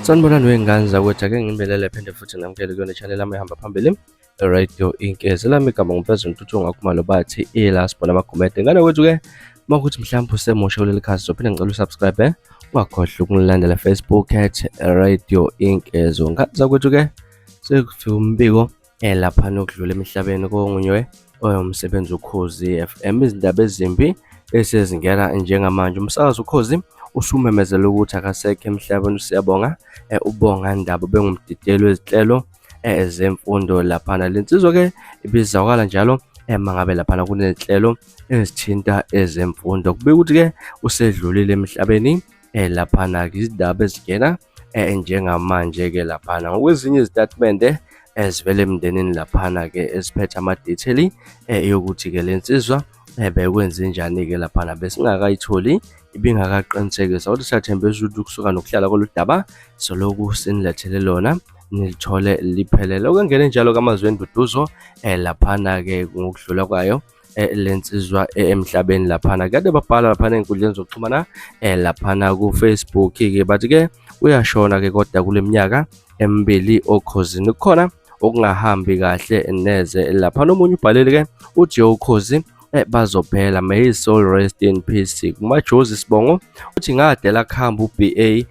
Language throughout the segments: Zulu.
Sanibonani wey'ngane zakwethu, ake ngimbelele phinde futhi namukele kuyona channel yami ehamba phambili Radio Inkezi. Lami igama nguMfezweni Ntuthu ngakhumalo bathi ilasibona amagumede. Ngane kwethu-ke makuthi mhlawumbe usemusha kuleli khasi zophinde ngicela usubscribe, ungakhohlwa ukungilandela Facebook @Radio Inkezi. Ngane zakwethu-ke sekufika umbiko lapha nokudlula emhlabeni komunye oyomsebenzi uKhozi FM. Izindaba ezimbi esezingena njengamanje. Umsakazi uKhozi usumemezela ukuthi akasekho emhlabeni. Siyabonga ubonga ndaba bengumdideli wezinhlelo zemfundo laphana. Lensizwa-ke ibizawakala njalo mangabe laphana kunezinhlelo ezithinta ezemfundo. Kubika ukuthi-ke usedlulile emhlabeni laphana izindaba ezingena njengamanje-ke laphana. Ngokwezinye izitatimende ezivela emndenini laphana-ke eziphethe ama-detail yokuthi-ke lensizwa bekwenze njani-ke laphana besingakayitholi ibingakaqinisekisa ukuthi siyathembisa ukuthi kusuka nokuhlala koludaba soloku sinilethele lona nilithole liphelele. Okungene njalo kamazweni duduzo laphana-ke ngokudlula kwayo lensizwa emhlabeni laphana. Kade babhala laphana ey'nkundleni zokuxhumana laphana ku-Facebook-ke bathi-ke uyashona-ke kodwa kule minyaka emibili okhozini kukhona okungahambi kahle neze laphana. Omunye ubhalile-ke uthi uKhozi bazophela, may his soul rest in peace. Kumajozi Sibongo uthi ngadela kuhamba uBA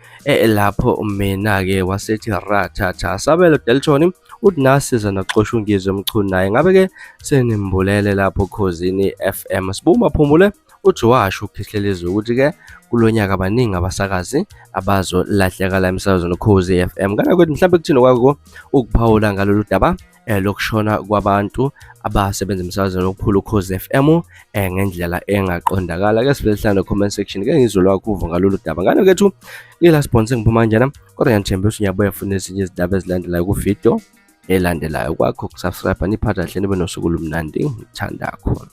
lapho mina-ke wasethi rathatha sabelo Delton uthi nasiza naxosha ungizwe emchunu naye ngabe-ke senimbulele lapho Khozini FM. Sibuma phumule uthi washo uKhehlelezi ukuthi-ke kulonyaka abaningi abasakazi abazolahleka la emsakazweni uKhozi FM. Kana kwethu mhlawumbe kuthini kwako ukuphawula ngalolu daba lokushona kwabantu abasebenza emsakazweni okuphula uKhozi FM ngendlela engaqondakala. Ke sivele sihlale comment section ke ngizolwa kuvo ngalolu daba. Ngane kethu ila sponsor ngiphuma kanjena kodwa ngiyethembisa uyabuya futhi ezinye izindaba ezilandelayo ku video elandelayo. Kwakho kusubscribe niphatha hle nibe nosuku lumnandi ngithanda kakhulu.